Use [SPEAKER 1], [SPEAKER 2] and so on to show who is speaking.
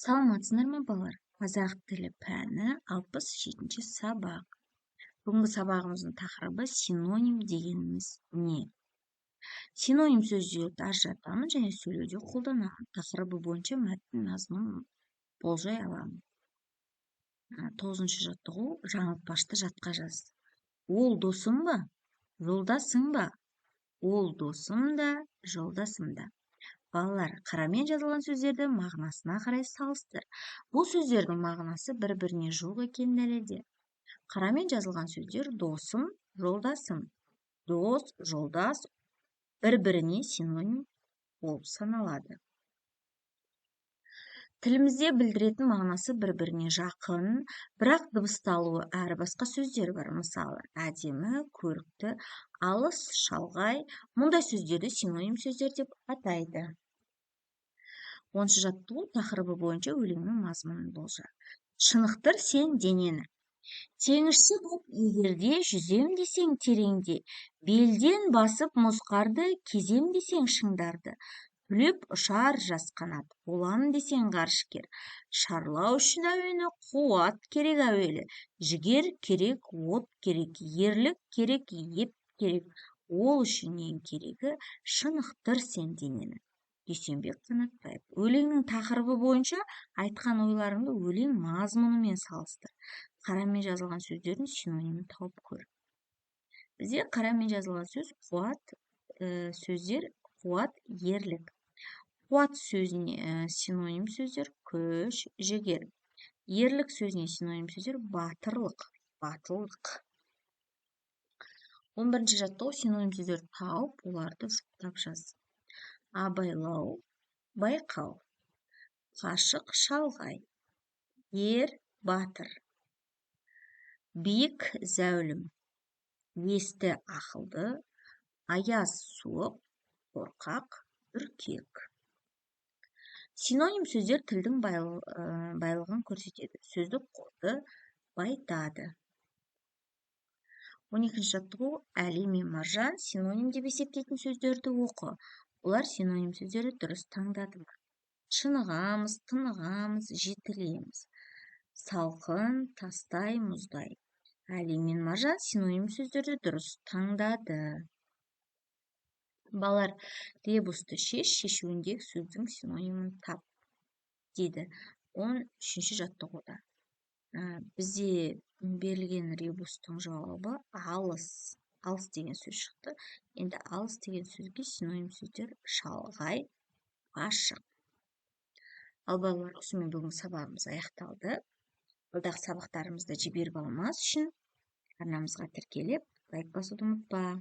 [SPEAKER 1] Саламатсыздар ма балалар? Қазақ тілі пәні 67-ші сабақ. Бүгінгі сабағымыздың тақырыбы синоним дегеніміз не? Синоним сөздерді ажыратамын және сөйлеуде қолданамын. Тақырыбы бойынша мәтін мазмұнын болжай аламын. 9-шы жаттығу, жаңылтпашты жатқа жаз. Ол досым ба? Жолдасың ба? Ол досым да, жолдасым да. Балалар, қарамен жазылған сөздерді мағынасына қарай салыстыр. Бұл сөздердің мағынасы бір-біріне жоқ екенін дәлелде. Қарамен жазылған сөздер досым, жолдасым. Дос, жолдас бір-біріне синоним болып саналады. Тілімізде білдіретін мағынасы бір-біріне жақын, бірақ дыбысталуы әрі басқа сөздер бар. Мысалы, әдемі, көрікті, алыс, шалғай. Мұндай сөздерді синоним сөздер деп атайды. 10-шы жаттығу тақырыбы бойынша өлеңнің мазмұнын болжа. Шынықтыр сен денені. Теңізші боп егерде жүзем десең тереңде, белден басып мұз қарды кезем десең шыңдарды. Түлеп ұшар жас қанат, болам десең ғарышкер. Шарлау үшін әуені қуат керек әуелі. Жігер керек, от керек, ерлік керек, еп керек. Ол үшін ең керегі шынықтыр сен денені. Дүйсенбек Қанатбаев. Өлеңнің тақырыбы бойынша айтқан ойларыңды өлең мазмұнымен салыстыр. Қарамен жазылған сөздердің синонимін тауып көр. Бізде қарамен жазылған сөз қуат, сөздер қуат, ерлік. Қуат сөзіне синоним сөздер күш, жігер. Ерлік сөзіне синоним сөздер батырлық, батылдық. 11-ші жаттығу синоним сөздерді тауып, оларды жұптап жаз. Абайлау, байқау. Қашық, шалғай. Ер, батыр. Биік, зәулім. Есті, ақылды. Аяз, суық. Қорқақ, үркек. Синоним сөздер тілдің байлығын көрсетеді. Сөздік қорды байытады. 12-ші жаттығу Әли мен Маржан синоним деп есептейтін сөздерді оқы. Олар синоним сөздерді дұрыс таңдады ма? Шынығамыз, тынығамыз, жетілеміз. Салқын, тастай, мұздай. Әли мен Маржан синоним сөздерді дұрыс таңдады. Балалар, ребусты шешуіндегі сөздің синонимін тап дейді. 13-ші жаттығуда. Бізде берілген ребустың жауабы алыс. Алыс деген сөз шықты. Енді алыс деген сөзге синоним сөздер шалғай, ашық. Ал балалар, осымен бүгінгі сабағымыз аяқталды. Алдағы сабақтарымызды жіберіп алмас үшін арнамызға тіркеліп, лайк басуды ұмытпа.